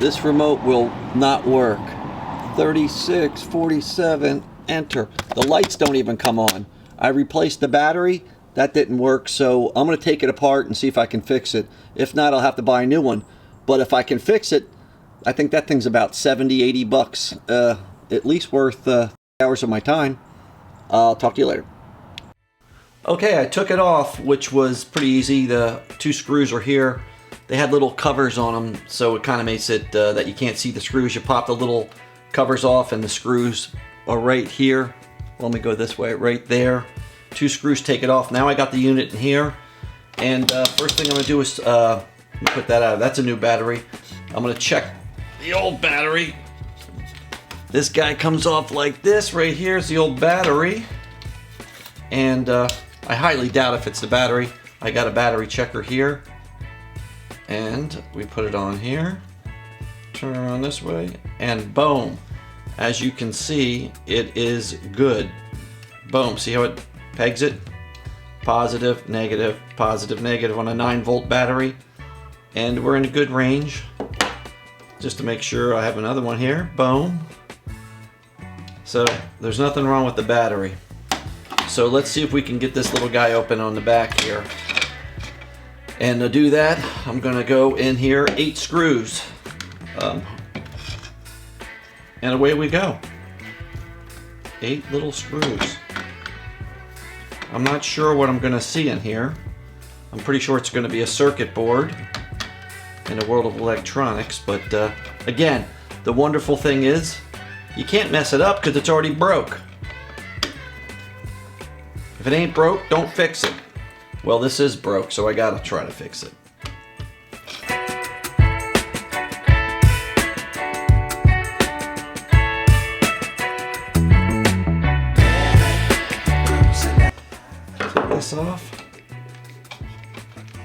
This remote will not work. 36, 47, enter. The lights don't even come on. I replaced the battery. That didn't work, so I'm going to take it apart and see if I can fix it. If not, I'll have to buy a new one. But if I can fix it, I think that thing's about 70, 80 bucks. At least worth hours of my time. I'll talk to you later. Okay, I took it off, which was pretty easy. The two screws are here. They had little covers on them, so it kind of makes it that you can't see the screws. You pop the little covers off and the screws are right here. Let me go this way, right there. Two screws take it off. Now I got the unit in here. And first thing I'm gonna do is let me put that out. That's a new battery. I'm gonna check the old battery. This guy comes off like this. Right here is the old battery. And I highly doubt if it's the battery. I got a battery checker here. And we put it on here. Turn around this way. And boom. As you can see, it is good. Boom. See how it pegs it? Positive, negative on a 9-volt battery. And we're in a good range. Just to make sure, I have another one here. Boom. So there's nothing wrong with the battery. So let's see if we can get this little guy open on the back here. And to do that, I'm gonna go in here, 8 screws. And away we go. 8 little screws. I'm not sure what I'm gonna see in here. I'm pretty sure it's gonna be a circuit board in a world of electronics, but again, the wonderful thing is, you can't mess it up because it's already broke. If it ain't broke, don't fix it. Well, this is broke, so I gotta try to fix it. Take this off.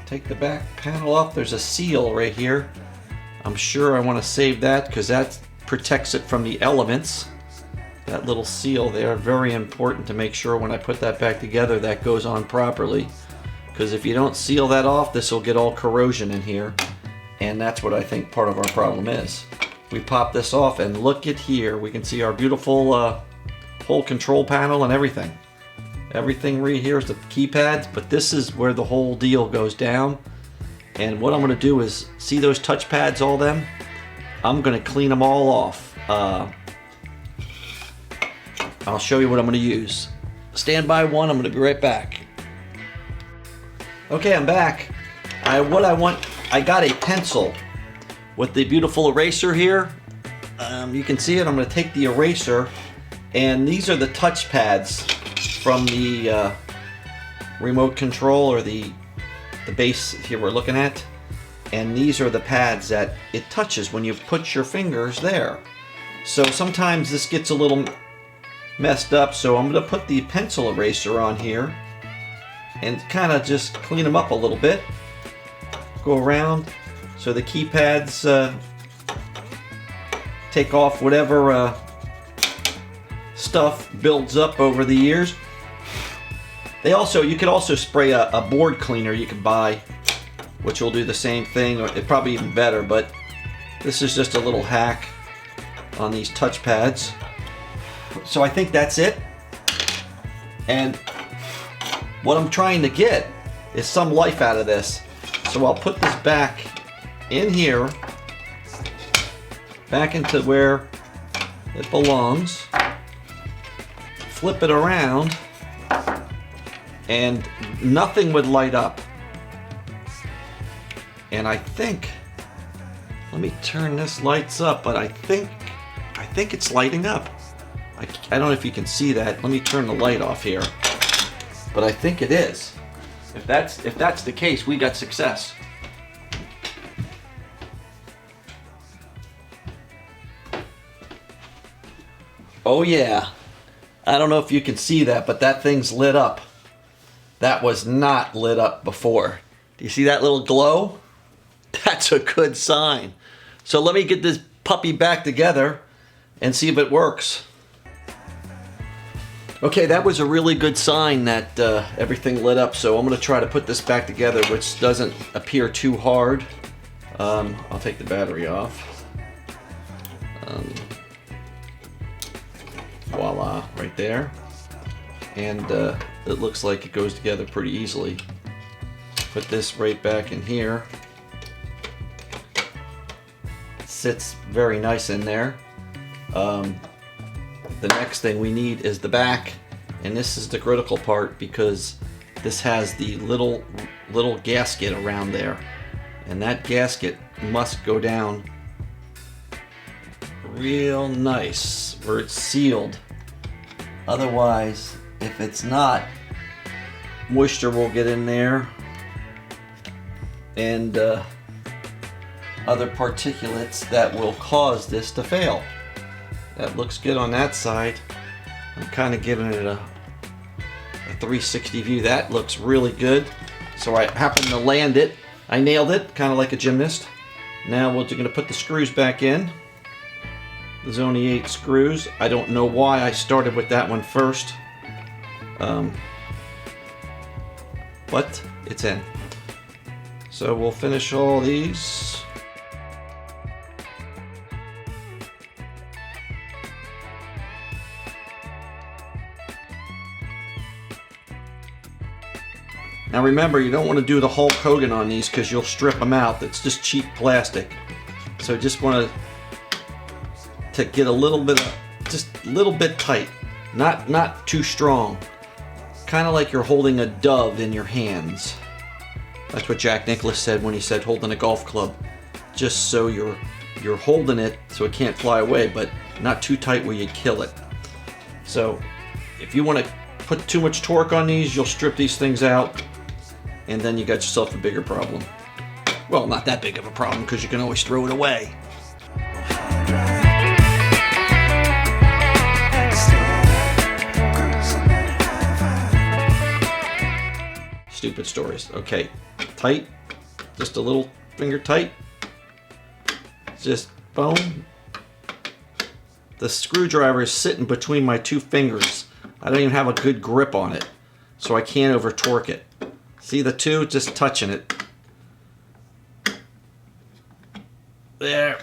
Take the back panel off. There's a seal right here. I'm sure I want to save that because that protects it from the elements. That little seal there, very important to make sure when I put that back together that goes on properly. Because if you don't seal that off, this will get all corrosion in here. And that's what I think part of our problem is. We pop this off and look at here. We can see our beautiful whole control panel and everything. Everything right here is the keypads, but this is where the whole deal goes down. And what I'm going to do is, see those touch pads, all them? I'm going to clean them all off. I'll show you what I'm going to use. Stand by one, I'm going to be right back. Okay, I'm back. I got a pencil with the beautiful eraser here. You can see it. I'm going to take the eraser, and these are the touch pads from the remote control, or the base here we're looking at. And these are the pads that it touches when you put your fingers there. So sometimes this gets a little messed up, so I'm going to put the pencil eraser on here and kind of just clean them up a little bit. Go around so the keypads take off whatever stuff builds up over the years. You could also spray a board cleaner you can buy, which will do the same thing, or it probably even better, but this is just a little hack on these touch pads. So I think that's it. And what I'm trying to get is some life out of this. So I'll put this back in here, back into where it belongs, flip it around, and nothing would light up. And I think, let me turn this lights up, but I think it's lighting up. I don't know if you can see that. Let me turn the light off here. But I think it is. If that's the case, we got success. Oh yeah. I don't know if you can see that, but that thing's lit up. That was not lit up before. Do you see that little glow? That's a good sign. So let me get this puppy back together and see if it works. Okay, that was a really good sign that everything lit up, so I'm going to try to put this back together, which doesn't appear too hard. I'll take the battery off. Voila, right there. And it looks like it goes together pretty easily. Put this right back in here. Sits very nice in there. The next thing we need is the back, and this is the critical part because this has the little gasket around there, and that gasket must go down real nice where it's sealed. Otherwise, if it's not, moisture will get in there and other particulates that will cause this to fail. That looks good on that side. I'm kind of giving it a 360 view. That looks really good. So I happened to land it. I nailed it, kind of like a gymnast. Now we're going to put the screws back in. There's only 8 screws. I don't know why I started with that one first. But it's in. So we'll finish all these. Now remember, you don't want to do the Hulk Hogan on these because you'll strip them out. It's just cheap plastic. So just want to get a little bit of, just a little bit tight, not too strong. Kind of like you're holding a dove in your hands. That's what Jack Nicklaus said when he said holding a golf club. Just so you're holding it so it can't fly away, but not too tight where you kill it. So if you want to put too much torque on these, you'll strip these things out, and then you got yourself a bigger problem. Well, not that big of a problem because you can always throw it away. Stupid stories. Okay, tight, just a little finger tight. Just boom. The screwdriver is sitting between my 2 fingers. I don't even have a good grip on it, so I can't over torque it. See the 2 just touching it. There.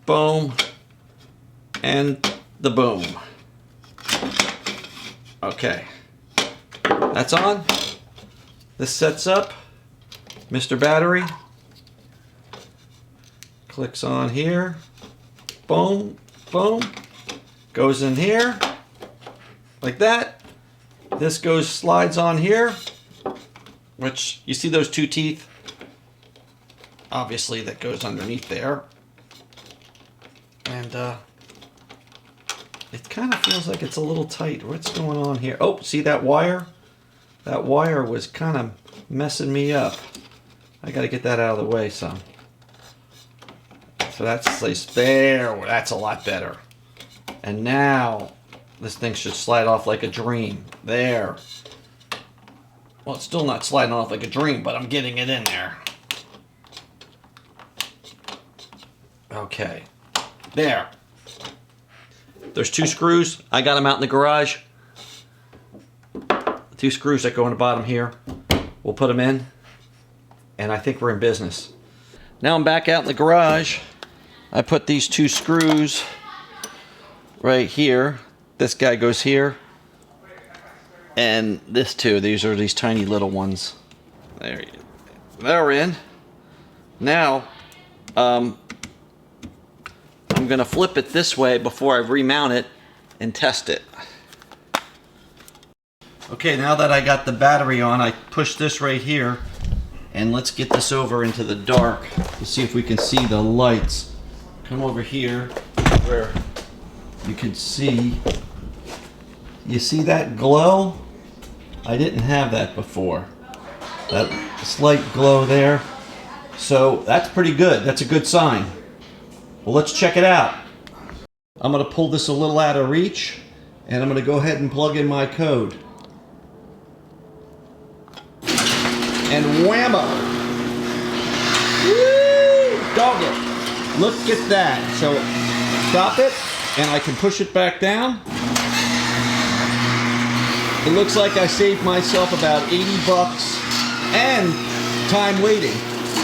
Boom. And the boom. Okay. That's on. This sets up. Mr. Battery. Clicks on here. Boom. Boom. Goes in here. Like that. This slides on here, which you see those 2 teeth. Obviously that goes underneath there. And it kind of feels like it's a little tight. What's going on here? Oh, see that wire? That wire was kind of messing me up. I got to get that out of the way some. So that's there. That's a lot better. And now this thing should slide off like a dream. There. Well, it's still not sliding off like a dream, but I'm getting it in there. Okay. There. There's 2 screws. I got them out in the garage. 2 screws that go in the bottom here. We'll put them in, and I think we're in business. Now I'm back out in the garage. I put these 2 screws right here. This guy goes here, and this 2. These are these tiny little ones. They're in. Now, I'm gonna flip it this way before I remount it and test it. Okay, now that I got the battery on, I push this right here, and let's get this over into the dark to see if we can see the lights. Come over here where you can see. You see that glow? I didn't have that before. That slight glow there. So that's pretty good. That's a good sign. Well, let's check it out. I'm going to pull this a little out of reach, and I'm going to go ahead and plug in my code. And whammo! Woo! Dog it! Look at that. So stop it, and I can push it back down. It looks like I saved myself about 80 bucks and time waiting.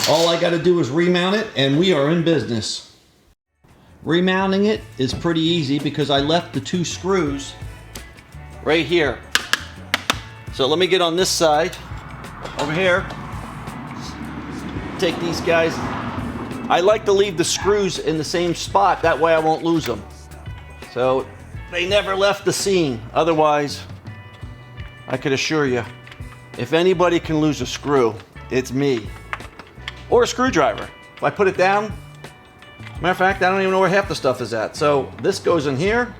All I got to do is remount it, and we are in business. Remounting it is pretty easy because I left the 2 screws right here. So let me get on this side over here. Take these guys. I like to leave the screws in the same spot, that way I won't lose them. So they never left the scene. Otherwise, I could assure you, if anybody can lose a screw, it's me. Or a screwdriver. If I put it down, matter of fact, I don't even know where half the stuff is at. So this goes in here.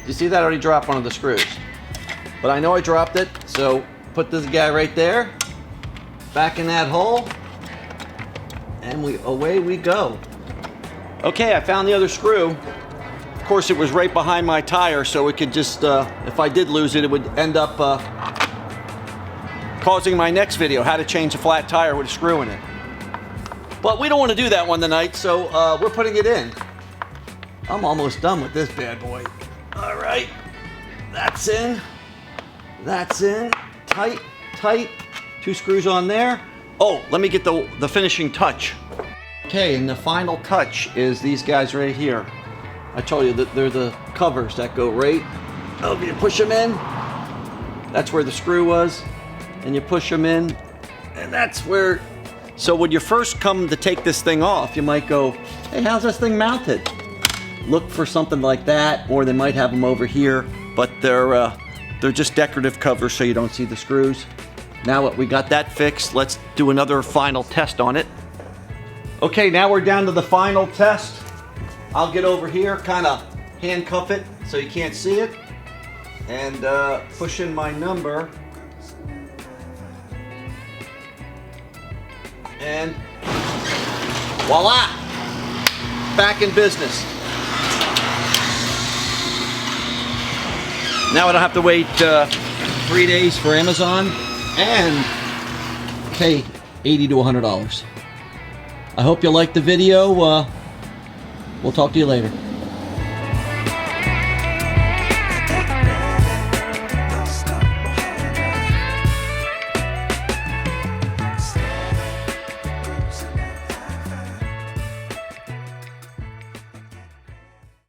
You see that? I already dropped one of the screws. But I know I dropped it, so put this guy right there, back in that hole, and away we go. Okay, I found the other screw. Of course, it was right behind my tire, so it could just, if I did lose it, it would end up causing my next video, how to change a flat tire with a screw in it. But we don't want to do that one tonight, so we're putting it in. I'm almost done with this bad boy. All right, that's in. That's in. Tight, tight. 2 screws on there. Oh, let me get the finishing touch. Okay, and the final touch is these guys right here. I told you that they're the covers that go right. Oh, you push them in. That's where the screw was. And you push them in. And that's where... So when you first come to take this thing off, you might go, hey, how's this thing mounted? Look for something like that, or they might have them over here, but they're just decorative covers so you don't see the screws. Now that we got that fixed, let's do another final test on it. Okay, now we're down to the final test. I'll get over here, kind of handcuff it so you can't see it, and push in my number. And voila! Back in business. Now I don't have to wait 3 days for Amazon and pay $80 to $100. I hope you liked the video. We'll talk to you later.